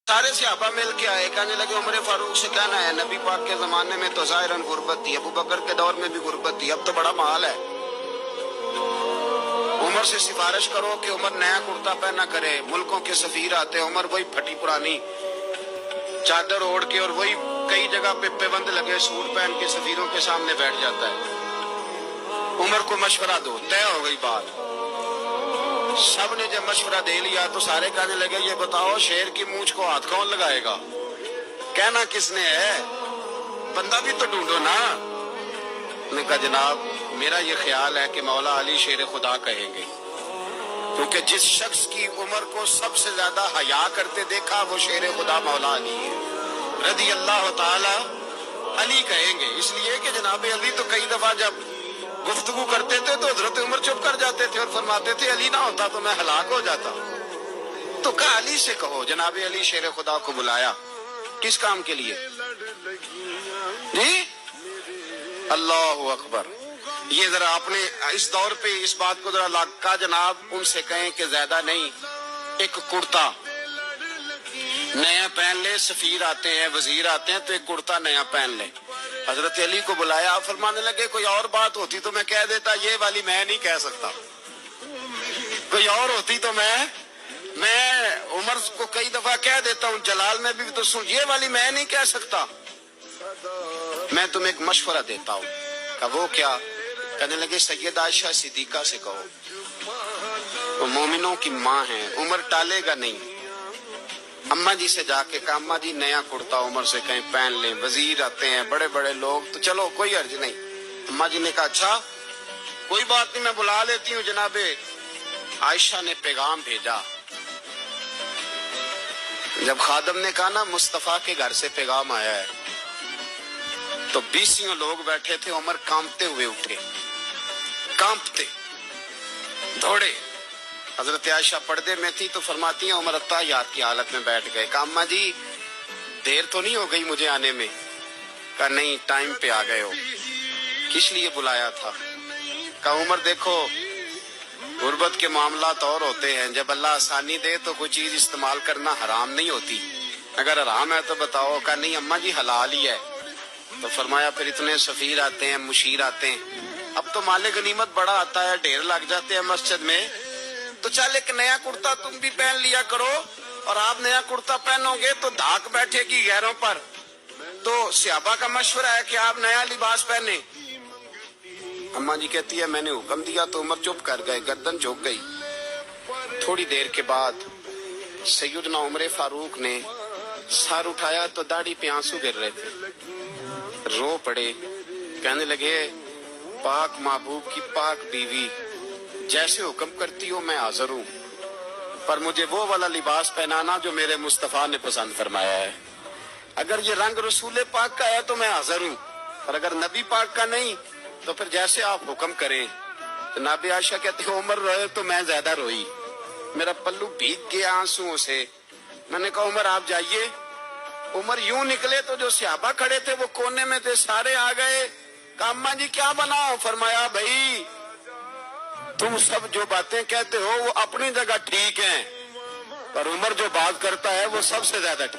सारे सहाबा मिल के आए, कहने लगे उमर फारूक से कहना है नबी पाक के जमाने में तो ज़ाहिरन गुर्बत थी, अबू बकर के दौर में भी गुर्बत थी, अब तो बड़ा माल है। उमर से सिफारिश करो कि उमर नया कुर्ता पहना करे। मुल्कों के सफीर आते, उमर वही फटी पुरानी चादर ओढ़ के और वही कई जगह पे पेबंद लगे सूट पहन के सफीरों के सामने बैठ जाता है। उमर को मशवरा दो, तय हो गई बात। सब ने जब मशवरा दे लिया तो सारे कहने लगे ये बताओ शेर की मूंछ को हाथ कौन लगाएगा? कहना किसने है, बंदा भी तो ढूंढो ना। ने कहा जनाब मेरा ये ख्याल है कि मौला अली शेर खुदा कहेंगे, क्योंकि जिस शख्स की उम्र को सबसे ज्यादा हया करते देखा वो शेर खुदा मौला अली है, रदी अल्लाह ताला अली कहेंगे। इसलिए कि जनाब अली तो कई दफा जब गुफ्तगू करते थे तो हजरत उमर चुप कर जाते थे और फरमाते थे अली ना होता तो मैं हलाक हो जाता। तो कहा अली से कहो। जनाब अली शेर खुदा को बुलाया, किस काम के लिए जी? अल्लाह अकबर। ये जरा आपने इस दौर पे इस बात को जरा लाका जनाब उनसे कहें कि ज्यादा नहीं, एक कुर्ता नया पहन ले। सफीर आते हैं, वजीर आते हैं तो एक कुर्ता नया पहन ले। हजरत अली को बुलाया, फरमाने लगे कोई और बात होती तो मैं कह देता, ये वाली मैं नहीं कह सकता। कोई और होती तो मैं उमर को कई दफा कह देता हूँ, जलाल में भी तो सुन, ये वाली मैं नहीं कह सकता। मैं तुम्हें एक मशवरा देता हूँ। कहा वो क्या? कहने लगे सैयद आयशा सिद्दीका से कहो, वो मोमिनों की माँ है, उमर टालेगा नहीं। अम्मा जी से जाके कहा अम्मा जी नया कुर्ता उमर से कहीं पहन लें, वजीर आते हैं बड़े बड़े लोग तो चलो कोई अर्ज नहीं। अम्मा जी ने कहा अच्छा कोई बात नहीं मैं बुला लेती हूँ। जनाबे आयशा ने पैगाम भेजा। जब खादम ने कहा ना मुस्तफा के घर से पैगाम आया है, तो 20 लोग बैठे थे। उमर कांपते हुए उठे, कांपते दौड़े। हजरत आयशा पर्दे में थी तो फरमाती हैं उमर अत्ताहियात की हालत में बैठ गए। कहा अम्मा जी देर तो नहीं हो गई मुझे आने में? कहा नहीं टाइम पे आ गए हो। किस लिए बुलाया था? कहा उमर देखो गुर्बत के मामलात और होते हैं, जब अल्लाह आसानी दे तो कोई चीज इस्तेमाल करना हराम नहीं होती, अगर हराम है तो बताओ। कहा नहीं अम्मा जी हलाल ही है। तो फरमाया फिर इतने सफीर आते हैं, मुशीर आते हैं, अब तो माले गनीमत बड़ा आता है, ढेर लग जाते हैं मस्जिद में, तो चल एक नया कुर्ता तुम भी पहन लिया करो। और आप नया कुर्ता पहनोगे तो धाक बैठेगी गैरों पर। तो सहाबा का मशवरा है कि आप नया लिबास पहने। अम्मा जी कहती है मैंने हुक्म दिया तो उमर चुप कर गए, गर्दन झुक गई। थोड़ी देर के बाद सैयदना उमर फारूक ने सर उठाया तो दाढ़ी पे आंसू गिर रहे थे, रो पड़े। कहने लगे पाक महबूब की पाक बीवी जैसे हुक्म करती हो मैं हाजिर हूँ, पर मुझे वो वाला लिबास पहनाना जो मेरे मुस्तफा ने पसंद फरमाया है। अगर ये रंग रसूल पाक का है तो मैं हाजिर हूँ, और अगर नबी पाक का नहीं तो फिर जैसे आप हुक्म करें। जनाब आयशा कहती है उमर रोए तो मैं ज्यादा रोई, मेरा पल्लू भीग गया आंसुओं से। मैंने कहा उमर आप जाइए। उमर यूं निकले तो जो सहाबा खड़े थे वो कोने में थे, सारे आ गए। कहा अम्मा जी क्या बनाओ? फरमाया भाई तुम सब जो बातें कहते हो वो अपनी जगह ठीक हैं, पर उमर जो बात करता है वो सबसे ज्यादा ठीक।